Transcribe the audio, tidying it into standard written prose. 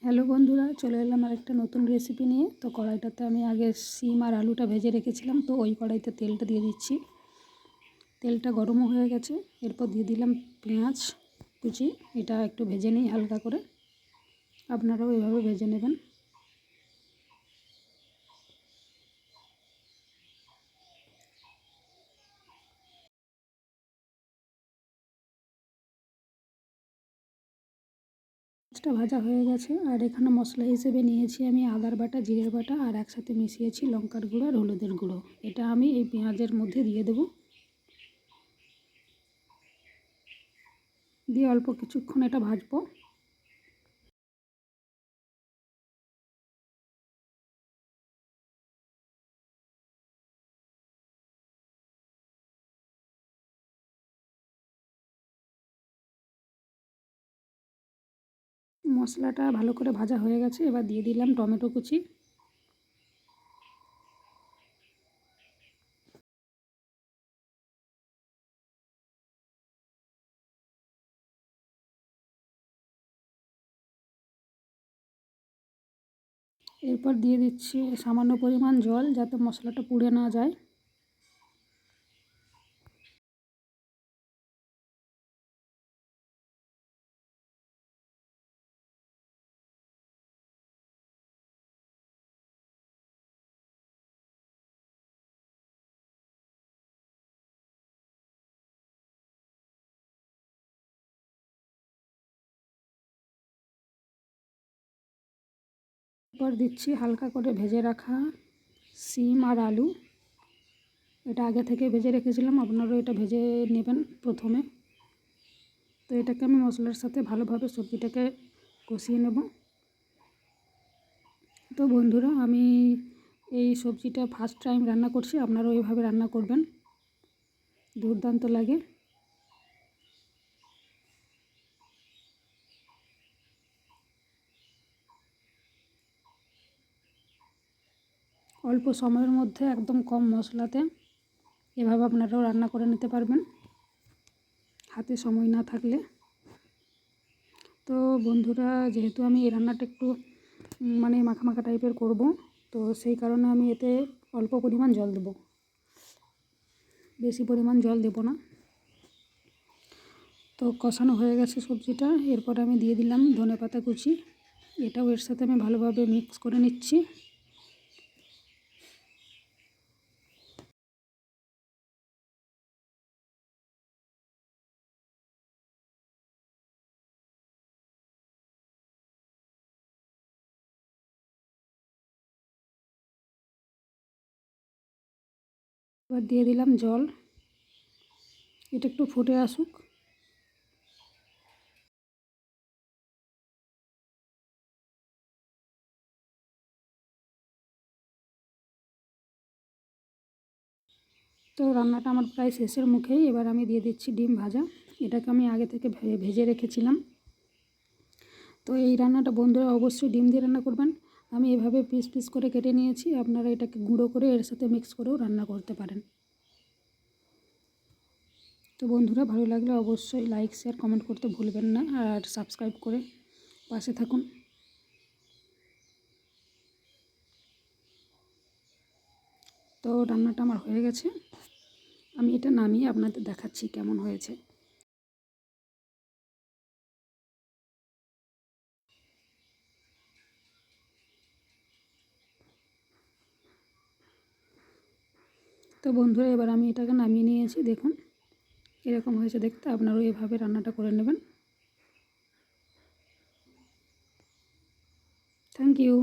Hello বন্ধুরা, চলে এলাম আরেকটা নতুন রেসিপি নিয়ে। তো কড়াইটাতে আমি আগে সিম আর আলুটা ভেজে রেখেছিলাম, তো ওই কড়াইতে তেলটা দিয়ে দিচ্ছি। তেলটা গরমও হয়ে গেছে। এরপর দিয়ে দিলাম পেঁয়াজ কুচি। এটা একটু ভেজে নিই হালকা করে, আপনারাও এভাবে ভেজে নেবেন। পেঁয়াজটা ভাজা হয়ে গেছে, আর এখানে মশলা হিসেবে নিয়েছি আমি আদার বাটা, জিরের বাটা, আর একসাথে মিশিয়েছি লঙ্কার গুঁড়ো আর হলুদের গুঁড়ো। এটা আমি এই পেঁয়াজের মধ্যে দিয়ে দেবো। দিয়ে অল্প কিছুক্ষণ এটা ভাজবো। মশলাটা ভালো করে ভাজা হয়ে গেছে, এবার দিয়ে দিলাম টমেটো কুচি। এরপর দিয়ে দিচ্ছি সামান্য পরিমাণ জল, যাতে মশলাটা পুড়ে না যায়। এরপর দিচ্ছি হালকা করে ভেজে রাখা সিম আর আলু। এটা আগে থেকে ভেজে রেখেছিলাম, আপনারাও এটা ভেজে নেবেন প্রথমে। তো এটাকে আমি মশলার সাথে ভালোভাবে সবজিটাকে কষিয়ে নেব। তো বন্ধুরা, আমি এই সবজিটা ফার্স্ট টাইম রান্না করছি, আপনারাও এইভাবে রান্না করবেন, দুর্দান্ত লাগে। অল্প সময়ের মধ্যে একদম কম মশলাতে এভাবে আপনারাও রান্না করে নিতে পারবেন, হাতে সময় না থাকলে। তো বন্ধুরা, যেহেতু আমি এই রান্নাটা একটু মাখা মাখা টাইপের করব, তো সেই কারণে আমি এতে অল্প পরিমাণ জল দেব, বেশি পরিমাণ জল দেব না। তো কষানো হয়ে গেছে সবজিটা। এরপর আমি দিয়ে দিলাম ধনেপাতা কুচি। এটাও এর সাথে আমি ভালোভাবে মিক্স করে নিচ্ছি। এবার দিয়ে দিলাম জল, এটা একটু ফুটে আসুক। তো রান্নাটা আমার প্রায় শেষের মুখেই। এবার আমি দিয়ে দিচ্ছি ডিম ভাজা। এটাকে আমি আগে থেকে ভেজে রেখেছিলাম। তো এই রান্নাটা বন্ধুরা অবশ্যই ডিম দিয়ে রান্না করবেন। আমি এভাবে পিস পিস করে কেটে নিয়েছি, আপনারা এটাকে গুঁড়ো করে এর সাথে মিক্স করেও রান্না করতে পারেন। তো বন্ধুরা, ভালো লাগলে অবশ্যই লাইক, শেয়ার, কমেন্ট করতে ভুলবেন না, আর সাবস্ক্রাইব করে পাশে থাকুন। তো রান্নাটা আমার হয়ে গেছে, আমি এটা নামিয়ে আপনাদের দেখাচ্ছি কেমন হয়েছে। তো বন্ধুরা, এবার আমি এটাকে নামিয়ে নিয়েছি, দেখুন কীরকম হয়েছে দেখতে। আপনারাও এভাবে রান্নাটা করে নেবেন। Thank you.